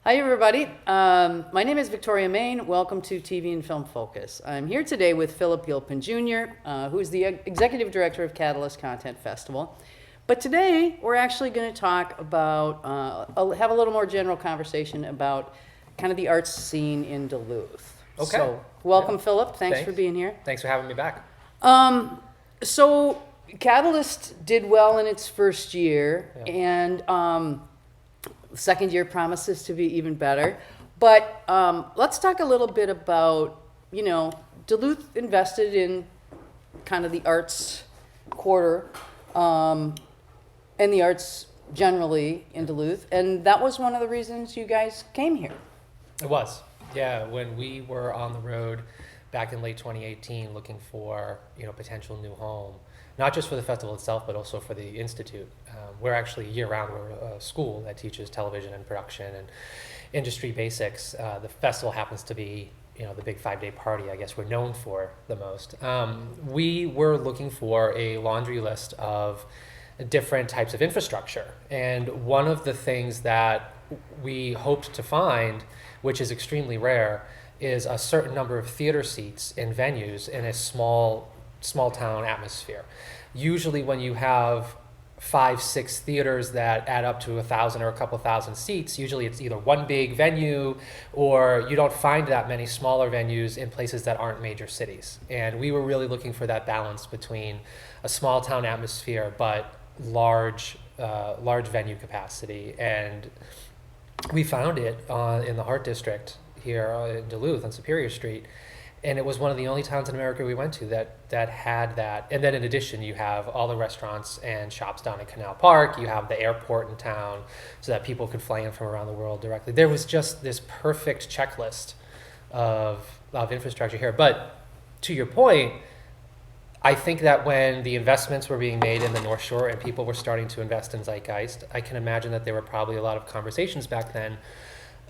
Hi, everybody. My name is Victoria Main. Welcome to TV and Film Focus. I'm here today with Philip Gilpin Jr., who is the Executive Director of Catalyst Content Festival. But today, we're actually going to talk about, have a little more general conversation about kind of the arts scene in Duluth. Okay. So, welcome, Yeah. Philip. Thanks for being here. Thanks for having me back. So, Catalyst did well in its first year, Yeah. and the second year promises to be even better. But let's talk a little bit about, Duluth invested in kind of the arts quarter and the arts generally in Duluth, and that was one of the reasons you guys came here. It was. Yeah, when we were on the road back in late 2018 looking for, potential new home, not just for the festival itself, but also for the Institute. We're actually year-round, we're a school that teaches television and production and industry basics. The festival happens to be, the big 5-day party, I guess we're known for the most. We were looking for a laundry list of different types of infrastructure. And one of the things that we hoped to find, which is extremely rare, is a certain number of theater seats in venues in a small town atmosphere. Usually when you have 5-6 theaters that add up to 1,000 or a couple thousand seats, usually it's either one big venue or you don't find that many smaller venues in places that aren't major cities. And we were really looking for that balance between a small town atmosphere but large venue capacity. And we found it in the Heart District here in Duluth on Superior Street. And it was one of the only towns in America we went to that had that. And then in addition, you have all the restaurants and shops down in Canal Park. You have the airport in town so that people could fly in from around the world directly. There was just this perfect checklist of infrastructure here. But to your point, I think that when the investments were being made in the North Shore and people were starting to invest in Zeitgeist, I can imagine that there were probably a lot of conversations back then,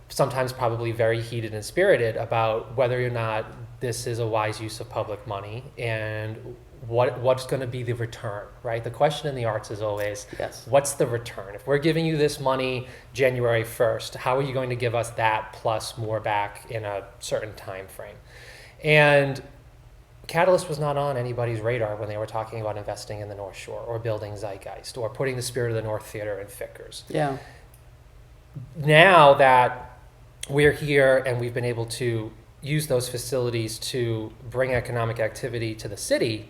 sometimes probably very heated and spirited, about whether or not this is a wise use of public money and what's going to be the return, right? The question in the arts is always, Yes. What's the return? If we're giving you this money January 1st, how are you going to give us that plus more back in a certain time frame? And Catalyst was not on anybody's radar when they were talking about investing in the North Shore or building Zeitgeist or putting the Spirit of the North Theater in Vickers. Yeah. Now that we're here and we've been able to use those facilities to bring economic activity to the city,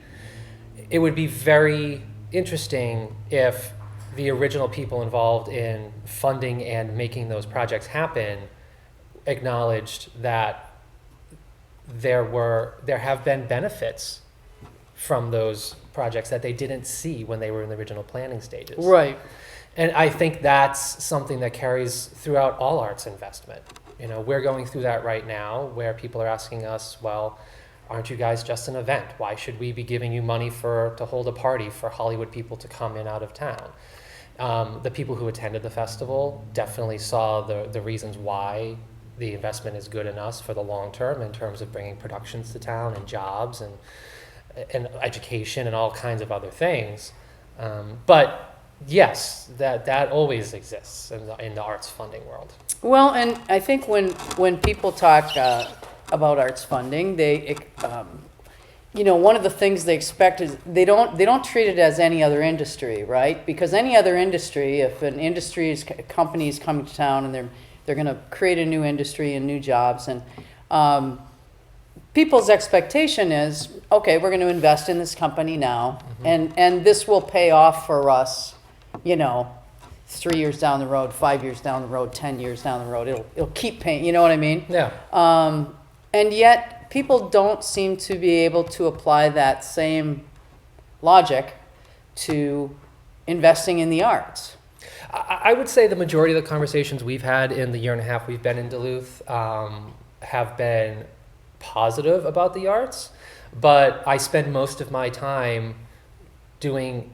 it would be very interesting if the original people involved in funding and making those projects happen acknowledged that there have been benefits from those projects that they didn't see when they were in the original planning stages. Right. And I think that's something that carries throughout all arts investment. We're going through that right now where people are asking us, well, aren't you guys just an event? Why should we be giving you money to hold a party for Hollywood people to come in out of town? The people who attended the festival definitely saw the reasons why the investment is good in us for the long term in terms of bringing productions to town and jobs and education and all kinds of other things. But yes, that always exists in the arts funding world. Well, and I think when people talk about arts funding, they, one of the things they expect is they don't treat it as any other industry, right? Because any other industry, if an company is coming to town and they're going to create a new industry and new jobs, and people's expectation is, okay, we're going to invest in this company now, and this will pay off for us, 3 years down the road, 5 years down the road, 10 years down the road. It'll keep paying, you know what I mean? Yeah. And yet people don't seem to be able to apply that same logic to investing in the arts. I would say the majority of the conversations we've had in the year and a half we've been in Duluth have been positive about the arts, but I spend most of my time doing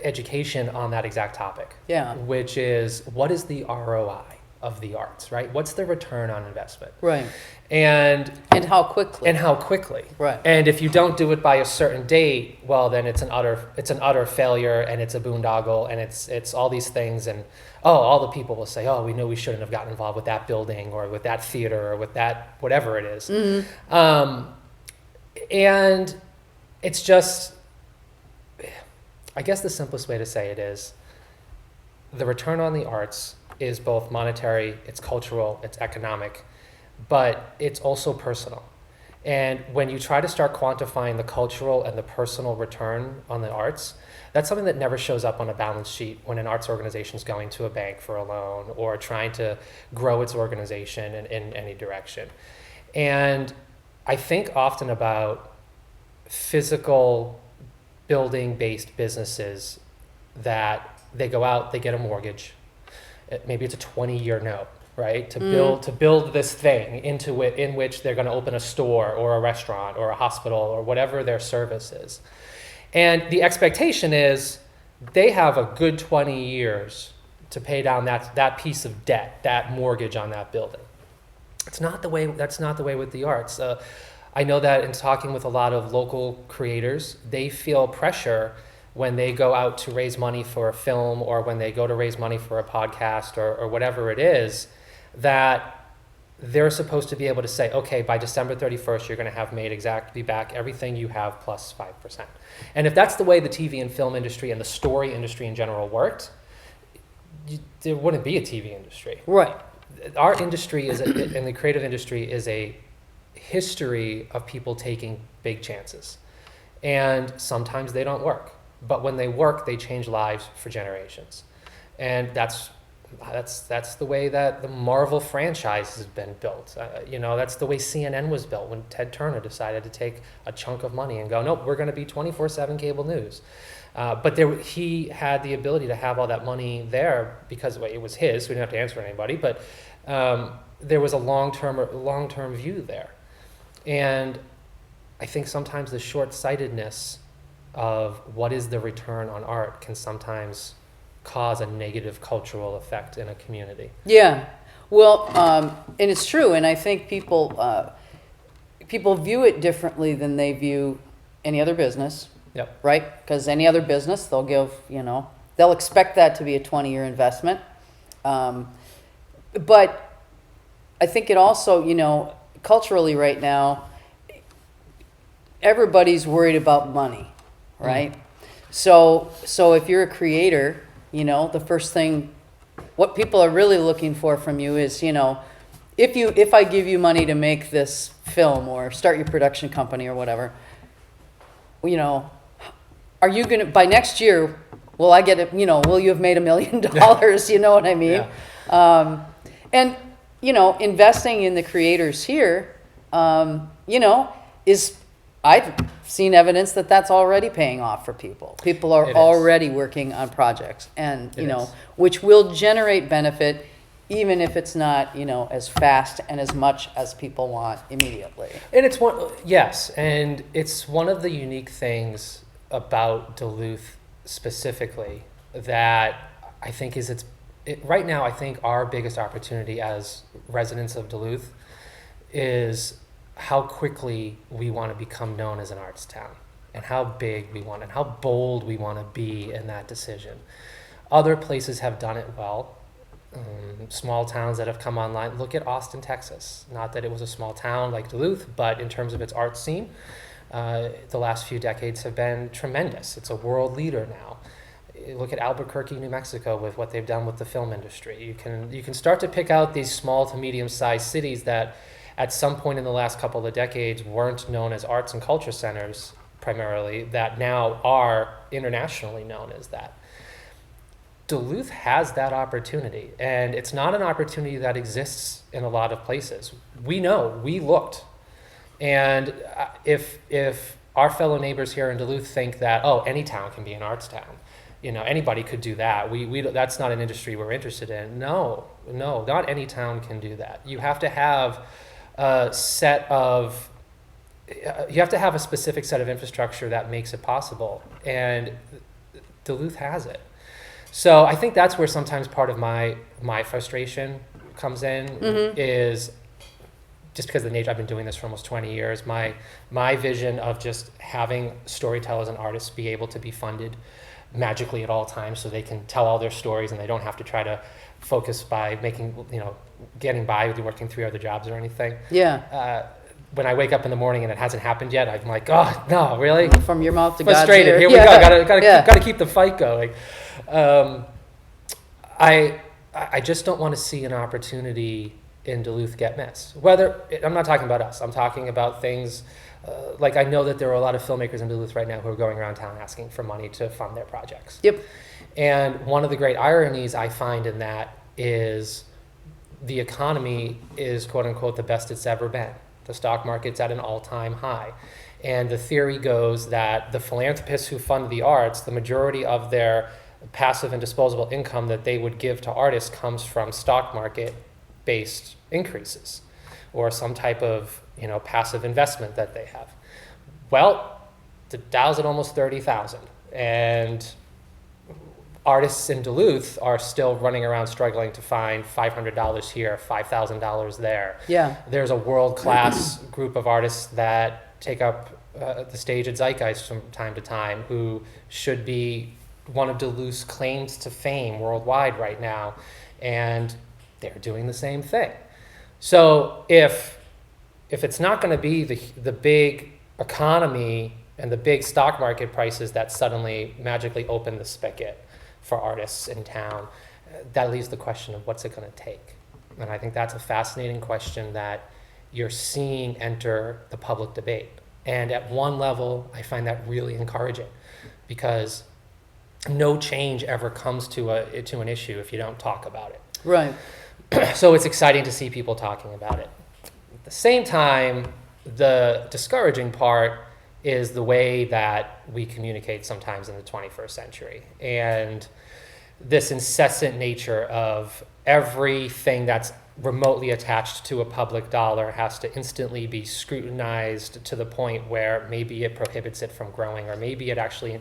education on that exact topic. Yeah. Which is, what is the ROI of the arts, right? What's the return on investment? Right. And how quickly. Right. And if you don't do it by a certain date, well, then it's an utter failure, and it's a boondoggle, and it's all these things. And all the people will say, oh, we know we shouldn't have gotten involved with that building or with that theater or with that whatever it is. And it's just, I guess the simplest way to say it is the return on the arts is both monetary, it's cultural, it's economic, but it's also personal. And when you try to start quantifying the cultural and the personal return on the arts, that's something that never shows up on a balance sheet when an arts organization is going to a bank for a loan or trying to grow its organization in any direction. And I think often about physical building-based businesses that they go out, they get a mortgage. Maybe it's a 20-year note, right? To build this thing in which they're going to open a store or a restaurant or a hospital or whatever their service is. And the expectation is they have a good 20 years to pay down that piece of debt, that mortgage on that building. That's not the way with the arts. I know that in talking with a lot of local creators, they feel pressure when they go out to raise money for a film or when they go to raise money for a podcast or whatever it is, that they're supposed to be able to say, okay, by December 31st, you're going to have made exactly back everything you have plus 5%. And if that's the way the TV and film industry and the story industry in general worked, there wouldn't be a TV industry. Right. Our industry and the creative industry is a history of people taking big chances. And sometimes they don't work. But when they work, they change lives for generations. And that's the way that the Marvel franchise has been built. That's the way CNN was built when Ted Turner decided to take a chunk of money and go, nope, we're going to be 24/7 cable news. But he had the ability to have all that money there because it was his, so we didn't have to answer anybody. But there was a long-term view there. And I think sometimes the short-sightedness of what is the return on art can sometimes cause a negative cultural effect in a community. Yeah, well, and it's true, and I think people view it differently than they view any other business. Yep. Right? Because any other business, they'll expect that to be a 20-year investment. But I think it also, culturally right now, everybody's worried about money, right? So if you're a creator, the first thing, what people are really looking for from you is, if I give you money to make this film or start your production company or whatever, are you going to, by next year, will I get it, will you have made $1 million? You know what I mean? Yeah. And, investing in the creators here, I've seen evidence that that's already paying off for people. People are already working on projects and, which will generate benefit even if it's not, as fast and as much as people want immediately. And it's one of the unique things about Duluth specifically that I think is right now, I think our biggest opportunity as residents of Duluth is how quickly we want to become known as an arts town and how big we want and how bold we want to be in that decision. Other places have done it well. Small towns that have come online. Look at Austin, Texas. Not that it was a small town like Duluth, but in terms of its art scene, the last few decades have been tremendous. It's a world leader now. Look at Albuquerque, New Mexico, with what they've done with the film industry. You can start to pick out these small to medium-sized cities that at some point in the last couple of decades weren't known as arts and culture centers primarily, that now are internationally known as that. Duluth has that opportunity, and it's not an opportunity that exists in a lot of places. We know, we looked, and if our fellow neighbors here in Duluth think that, any town can be an arts town, anybody could do that. We that's not an industry we're interested in. No, not any town can do that. You have to have a specific set of infrastructure that makes it possible, and Duluth has it. So I think that's where sometimes part of my frustration comes in, is just because of the nature, I've been doing this for almost 20 years, my vision of just having storytellers and artists be able to be funded magically at all times, so they can tell all their stories and they don't have to try to focus by making, getting by with working 3 other jobs or anything. Yeah. When I wake up in the morning and it hasn't happened yet, I'm like, oh no, really? From your mouth to God's Frustrated. ear. Here we go. Gotta keep the fight going. I just don't want to see an opportunity in Duluth get missed. I'm not talking about us. I'm talking about things like I know that there are a lot of filmmakers in Duluth right now who are going around town asking for money to fund their projects. Yep. And one of the great ironies I find in that is the economy is, quote unquote, the best it's ever been. The stock market's at an all-time high. And the theory goes that the philanthropists who fund the arts, the majority of their passive and disposable income that they would give to artists comes from stock market-based increases or some type of passive investment that they have. Well, the Dow's at almost 30,000, and artists in Duluth are still running around struggling to find $500 here, $5,000 there. Yeah. There's a world-class group of artists that take up the stage at Zeitgeist from time to time who should be one of Duluth's claims to fame worldwide right now, and they're doing the same thing. So if it's not going to be the big economy and the big stock market prices that suddenly magically open the spigot for artists in town, that leaves the question of what's it going to take. And I think that's a fascinating question that you're seeing enter the public debate. And at one level, I find that really encouraging, because no change ever comes to an issue if you don't talk about it. Right. So it's exciting to see people talking about it. At the same time, the discouraging part is the way that we communicate sometimes in the 21st century. And this incessant nature of everything that's remotely attached to a public dollar has to instantly be scrutinized to the point where maybe it prohibits it from growing, or maybe it actually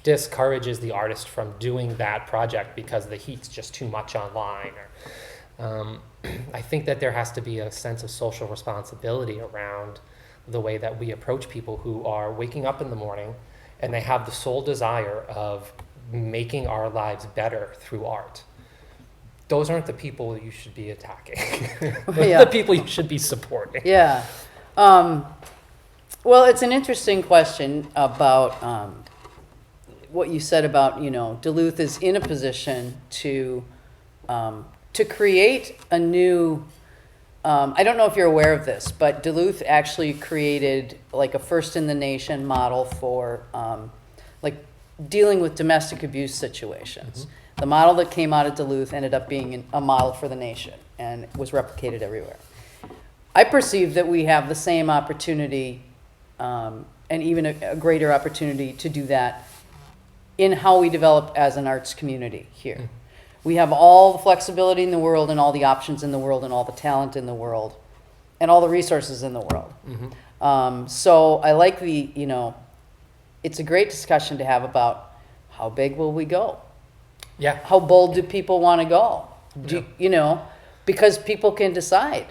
discourages the artist from doing that project because the heat's just too much online. I think that there has to be a sense of social responsibility around the way that we approach people who are waking up in the morning and they have the sole desire of making our lives better through art. Those aren't the people you should be attacking. Yeah. The people you should be supporting. Yeah. Well, it's an interesting question about what you said about, Duluth is in a position to create a new, I don't know if you're aware of this, but Duluth actually created like a first in the nation model for like dealing with domestic abuse situations. Mm-hmm. The model that came out of Duluth ended up being a model for the nation and was replicated everywhere. I perceive that we have the same opportunity and even a greater opportunity to do that in how we develop as an arts community here. Mm. We have all the flexibility in the world and all the options in the world and all the talent in the world and all the resources in the world. Mm-hmm. So I like it's a great discussion to have about how big will we go? Yeah. How bold do people want to go? Because people can decide.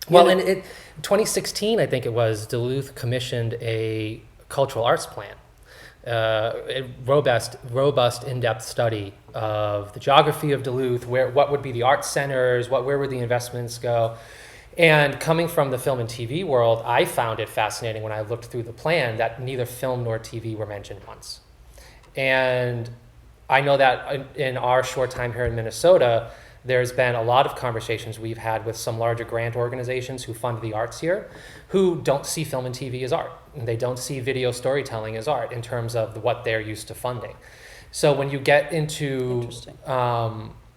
Well, and in 2016, I think it was, Duluth commissioned a cultural arts plan. A robust in-depth study of the geography of Duluth, what would be the arts centers, where would the investments go. And coming from the film and TV world, I found it fascinating when I looked through the plan that neither film nor TV were mentioned once. And I know that in our short time here in Minnesota, there's been a lot of conversations we've had with some larger grant organizations who fund the arts here, who don't see film and TV as art. And they don't see video storytelling as art in terms of what they're used to funding. So when you get into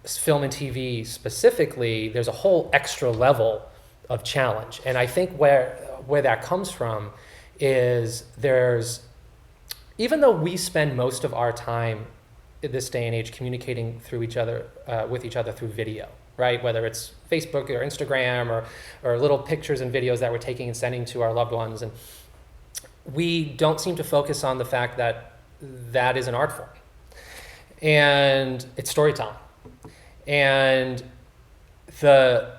film and TV specifically, there's a whole extra level of challenge. And I think where that comes from is even though we spend most of our time in this day and age communicating through each other, with each other through video, right? Whether it's Facebook or Instagram or little pictures and videos that we're taking and sending to our loved ones. And we don't seem to focus on the fact that is an art form. And it's storytelling. And the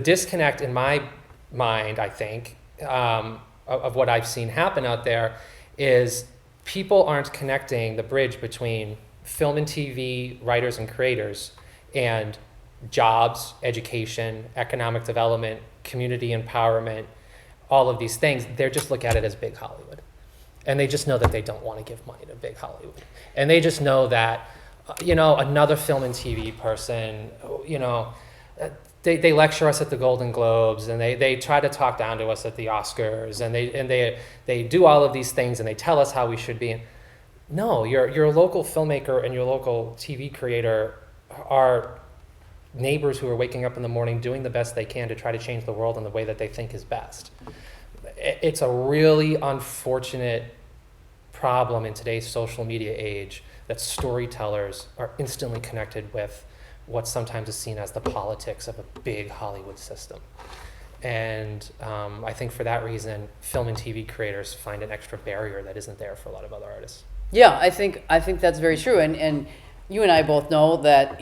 disconnect in my mind, I think, of what I've seen happen out there is people aren't connecting the bridge between film and TV writers and creators and jobs, education, economic development, community empowerment, all of these things. They're just look at it as big Hollywood. And they just know that they don't want to give money to big Hollywood. And they just know that, another film and TV person, they lecture us at the Golden Globes, and they try to talk down to us at the Oscars, and they do all of these things, and they tell us how we should be. No, your local filmmaker and your local TV creator are neighbors who are waking up in the morning doing the best they can to try to change the world in the way that they think is best. It's a really unfortunate problem in today's social media age that storytellers are instantly connected with what sometimes is seen as the politics of a big Hollywood system. And I think for that reason, film and TV creators find an extra barrier that isn't there for a lot of other artists. Yeah, I think that's very true. And you and I both know that,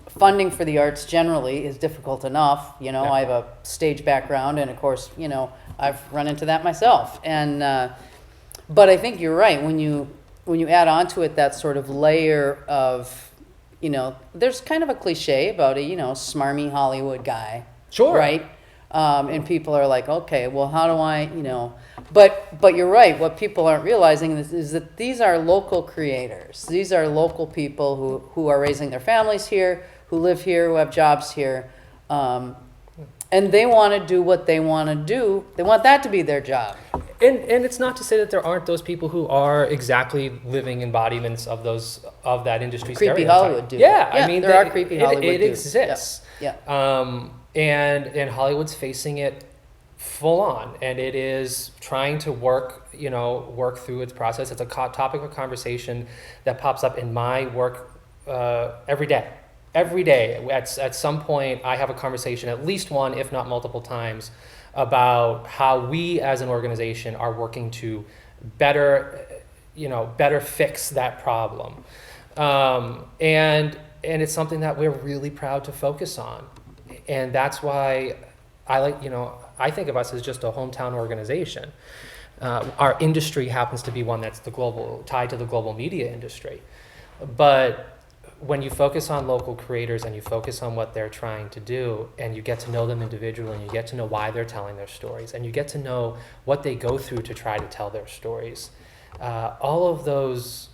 funding for the arts generally is difficult enough. I have a stage background, and of course, I've run into that myself. And but I think you're right when you add onto it that sort of layer of, there's kind of a cliche about a smarmy Hollywood guy. Sure. Right. And people are like, okay, well, how do I, but you're right. What people aren't realizing is that these are local creators. These are local people who are raising their families here, who live here, who have jobs here. And they want to do what they want to do. They want that to be their job. And it's not to say that there aren't those people who are exactly living embodiments of that industry. Creepy Hollywood dude. Yeah, I mean, there are creepy Hollywood it dudes. exists. Yeah. And Hollywood's facing it full on, and it is trying to work through its process. It's a topic of conversation that pops up in my work every day. Every day, at some point, I have a conversation, at least one, if not multiple times, about how we as an organization are working to better fix that problem. And it's something that we're really proud to focus on. And that's why I think of us as just a hometown organization. Our industry happens to be one that's tied to the global media industry. But when you focus on local creators and you focus on what they're trying to do, and you get to know them individually, and you get to know why they're telling their stories, and you get to know what they go through to try to tell their stories, all of those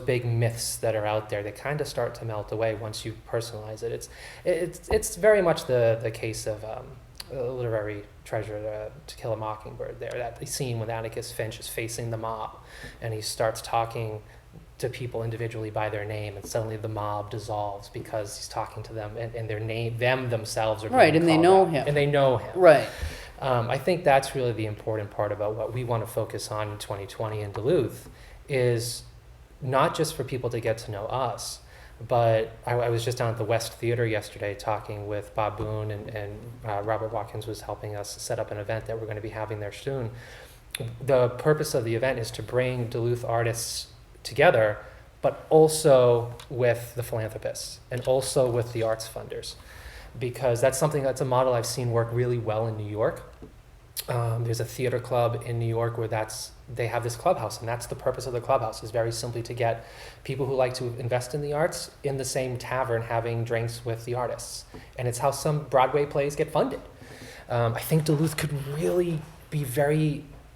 big myths that are out there, they kind of start to melt away once you personalize it. It's very much the case of literary treasure, To Kill a Mockingbird. There, that scene when Atticus Finch is facing the mob, and he starts talking to people individually by their name, and suddenly the mob dissolves because he's talking to them, and their name, them themselves are being right, and they know out, him, and they know him. Right. I think that's really the important part about what we want to focus on in 2020 in Duluth, is not just for people to get to know us, but I was just down at the West Theater yesterday talking with Bob Boone, and Robert Watkins was helping us set up an event that we're going to be having there soon. The purpose of the event is to bring Duluth artists together, but also with the philanthropists and also with the arts funders, because that's a model I've seen work really well in New York. There's a theater club in New York where they have this clubhouse, and that's the purpose of the clubhouse, is very simply to get people who like to invest in the arts in the same tavern having drinks with the artists. And it's how some Broadway plays get funded. I think Duluth could really be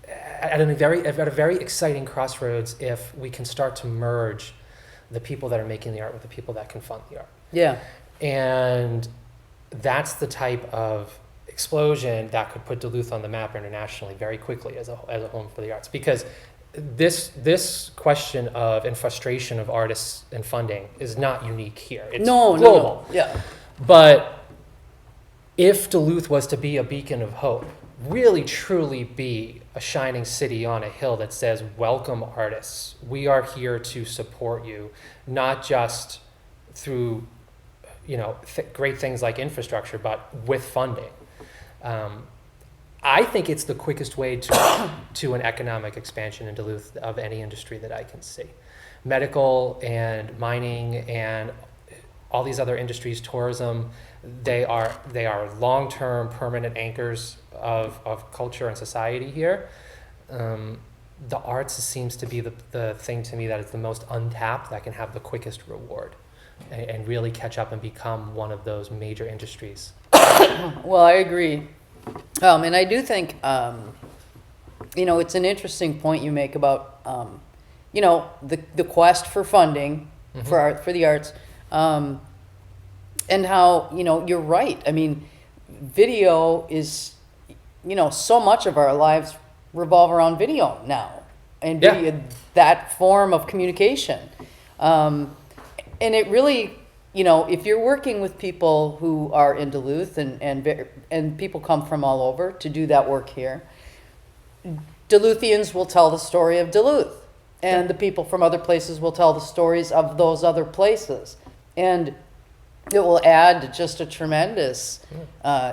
at a very exciting crossroads if we can start to merge the people that are making the art with the people that can fund the art. Yeah. And that's the type of explosion that could put Duluth on the map internationally very quickly as a home for the arts. Because this question of and frustration of artists and funding is not unique here. It's global. No. Yeah. But if Duluth was to be a beacon of hope, really truly be a shining city on a hill that says, welcome artists, we are here to support you, not just through great things like infrastructure, but with funding. I think it's the quickest way to an economic expansion in Duluth of any industry that I can see. Medical and mining and all these other industries, tourism, they are long-term permanent anchors of culture and society here. the arts seems to be the thing to me that is the most untapped, that can have the quickest reward and really catch up and become one of those major industries. Well, I agree. And I do think, it's an interesting point you make about, the quest for funding for the arts, and how, you're right. I mean, video is, so much of our lives revolve around video now, and video, that form of communication. And it really, if you're working with people who are in Duluth and people come from all over to do that work here, Duluthians will tell the story of Duluth, and the people from other places will tell the stories of those other places. And it will add just a tremendous,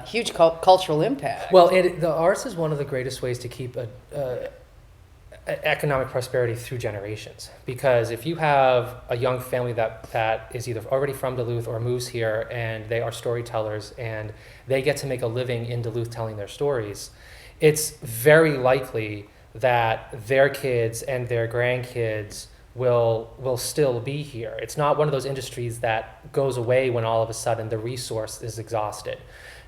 huge cultural impact. Well, the arts is one of the greatest ways to keep economic prosperity through generations. Because if you have a young family that is either already from Duluth or moves here and they are storytellers and they get to make a living in Duluth telling their stories, it's very likely that their kids and their grandkids will still be here. It's not one of those industries that goes away when all of a sudden the resource is exhausted.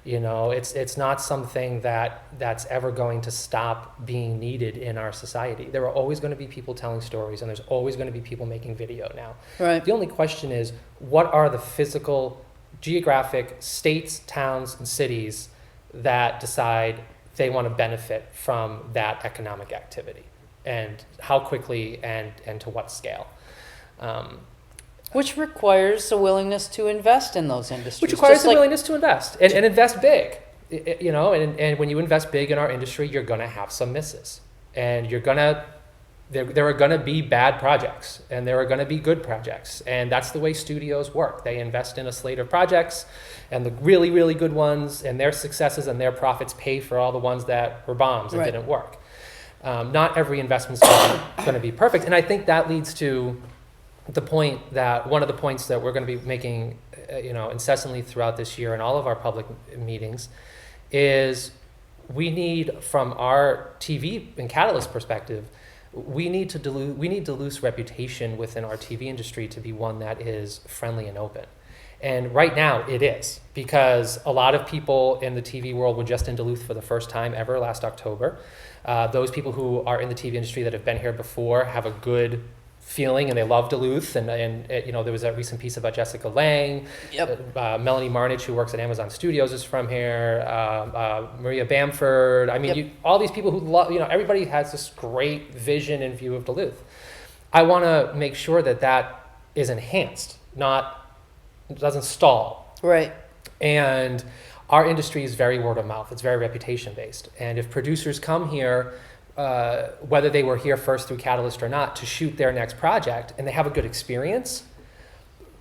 It's not something that's ever going to stop being needed in our society. There are always going to be people telling stories, and there's always going to be people making video now. Right. The only question is, what are the physical, geographic states, towns, and cities that decide they want to benefit from that economic activity, and how quickly and to what scale? Which requires a willingness to invest in those industries. Which requires a willingness to invest and invest big. And when you invest big in our industry, you're going to have some misses, and there are going to be bad projects, and there are going to be good projects, and that's the way studios work. They invest in a slate of projects, and the really, really good ones and their successes and their profits pay for all the ones that were bombs and didn't work. Not every investment's going to be perfect, and I think that leads to one of the points that we're going to be making, incessantly throughout this year in all of our public meetings, is we need, from our TV and Catalyst perspective, we need Duluth's reputation within our TV industry to be one that is friendly and open. And right now it is, because a lot of people in the TV world were just in Duluth for the first time ever last October. Those people who are in the TV industry that have been here before have a good feeling, and they love Duluth. And there was that recent piece about Jessica Lange. Yep. Melanie Marnich, who works at Amazon Studios, is from here. Maria Bamford. I mean, all these people who love, everybody has this great vision and view of Duluth. I want to make sure that is enhanced, doesn't stall. Right. And our industry is very word of mouth. It's very reputation based. And if producers come here, whether they were here first through Catalyst or not, to shoot their next project, and they have a good experience,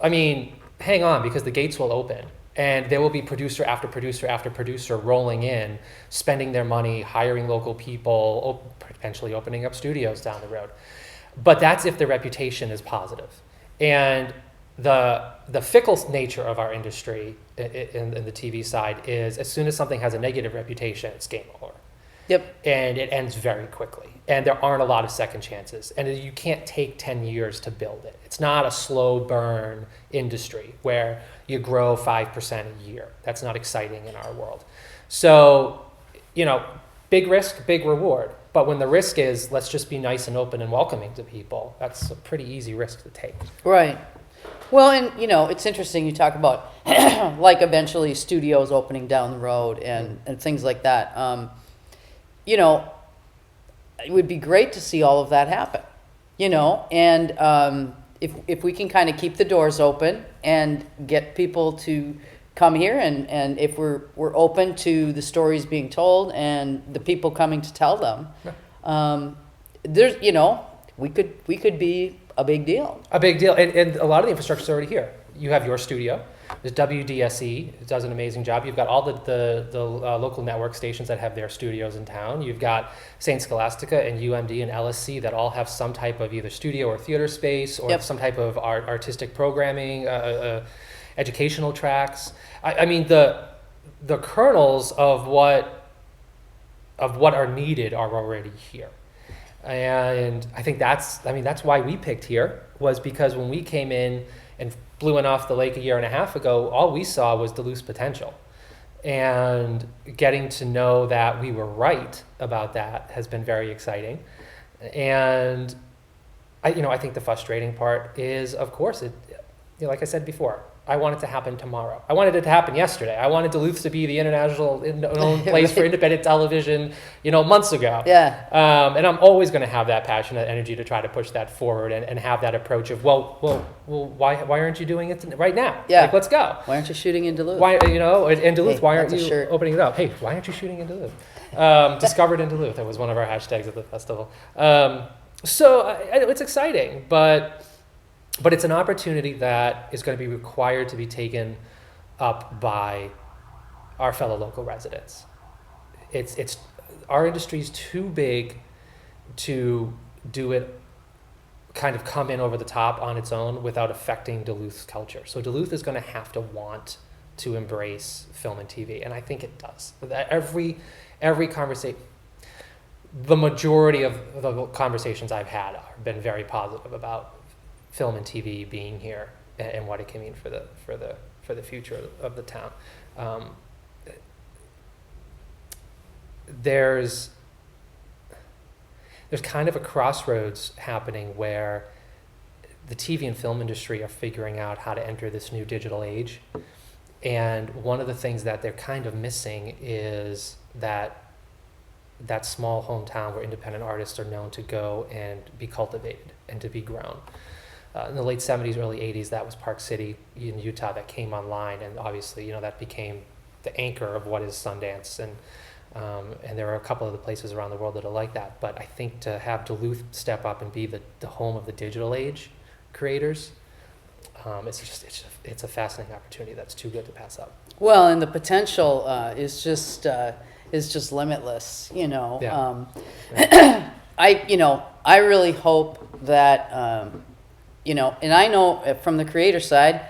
I mean, hang on, because the gates will open, and there will be producer after producer after producer rolling in, spending their money, hiring local people, potentially opening up studios down the road. But that's if the reputation is positive. And the fickle nature of our industry in the TV side is, as soon as something has a negative reputation, it's game over. Yep. And it ends very quickly. And there aren't a lot of second chances. And you can't take 10 years to build it. It's not a slow burn industry where you grow 5% a year. That's not exciting in our world. So, big risk, big reward. But when the risk is, let's just be nice and open and welcoming to people, that's a pretty easy risk to take. Right. Well, and, it's interesting you talk about, like, eventually studios opening down the road and things like that. It would be great to see all of that happen, and if we can kind of keep the doors open and get people to come here, and if we're open to the stories being told and the people coming to tell them, there's, we could be a big deal. A big deal, and a lot of the infrastructure is already here. You have your studio. There's WDSE, it does an amazing job. You've got all the local network stations that have their studios in town. You've got St. Scholastica and UMD and LSC that all have some type of either studio or theater space, or some type of artistic programming, educational tracks. I mean, the kernels of what are needed are already here. And I think that's why we picked here, was because when we came in and blew in off the lake a year and a half ago, all we saw was Duluth's potential. And getting to know that we were right about that has been very exciting. And I think the frustrating part is, of course, like I said before, I want it to happen tomorrow. I wanted it to happen yesterday. I wanted Duluth to be the international known place for independent television, months ago. Yeah. And I'm always going to have that passion and energy to try to push that forward and have that approach of, why aren't you doing it right now? Yeah. Like, let's go. Why aren't you shooting in Duluth? Why, in Duluth, Hey, why aren't that's a you shirt. opening it up? Hey, why aren't you shooting in Duluth? Discovered in Duluth. That was one of our hashtags at the festival. So it's exciting, but it's an opportunity that is going to be required to be taken up by our fellow local residents. It's our industry is too big to do it, kind of come in over the top on its own without affecting Duluth's culture. So Duluth is going to have to want to embrace film and TV, and I think it does. Every conversation, the majority of the conversations I've had have been very positive about film and TV being here and what it can mean for the future of the town. There's kind of a crossroads happening where the TV and film industry are figuring out how to enter this new digital age. And one of the things that they're kind of missing is that small hometown where independent artists are known to go and be cultivated and to be grown. In the late 70s, early 80s, that was Park City in Utah that came online, and obviously, that became the anchor of what is Sundance, and there are a couple of the places around the world that are like that. But I think to have Duluth step up and be the home of the digital age creators, it's a fascinating opportunity that's too good to pass up. Well, and the potential is just limitless. Yeah. I really hope that and I know from the creator side,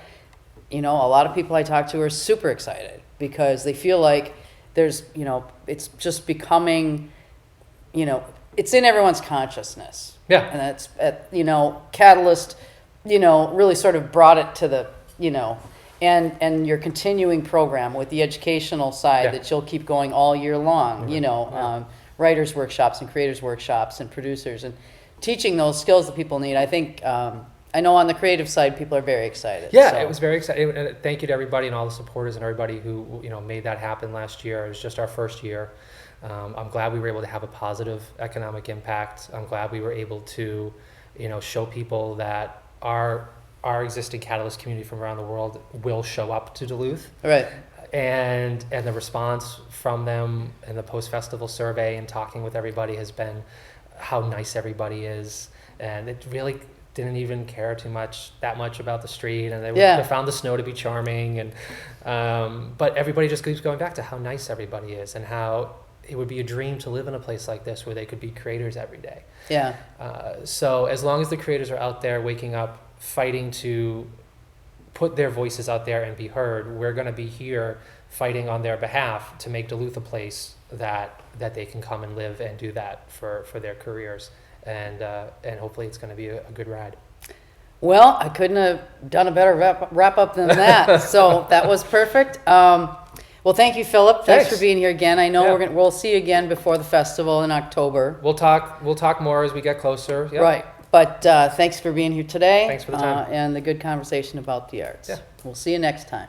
a lot of people I talk to are super excited because they feel like there's it's just becoming it's in everyone's consciousness. Yeah. And that's Catalyst really sort of brought it to the and your continuing program with the educational side Yeah. that you'll keep going all year long, Yeah. writers workshops and creators workshops and producers and teaching those skills that people need. I think I know on the creative side people are very excited. Yeah, so. it was very exciting. And thank you to everybody and all the supporters and everybody who made that happen last year. It was just our first year. I'm glad we were able to have a positive economic impact. I'm glad we were able to show people that our existing Catalyst community from around the world will show up to Duluth. Right. And the response from them in the post-festival survey and talking with everybody has been how nice everybody is. And it really didn't even care that much about the street, and they found the snow to be charming. And but everybody just keeps going back to how nice everybody is and how it would be a dream to live in a place like this where they could be creators every day. Yeah. So as long as the creators are out there waking up, fighting to put their voices out there and be heard, we're going to be here fighting on their behalf to make Duluth a place that they can come and live and do that for their careers. And hopefully it's going to be a good ride. Well, I couldn't have done a better wrap up than that. So that was perfect. Well, thank you, Philip. Thanks for being here again. I know we'll see you again before the festival in October. We'll talk more as we get closer. Yep. Right. But thanks for being here today. Thanks for the time. And the good conversation about the arts. Yeah. We'll see you next time.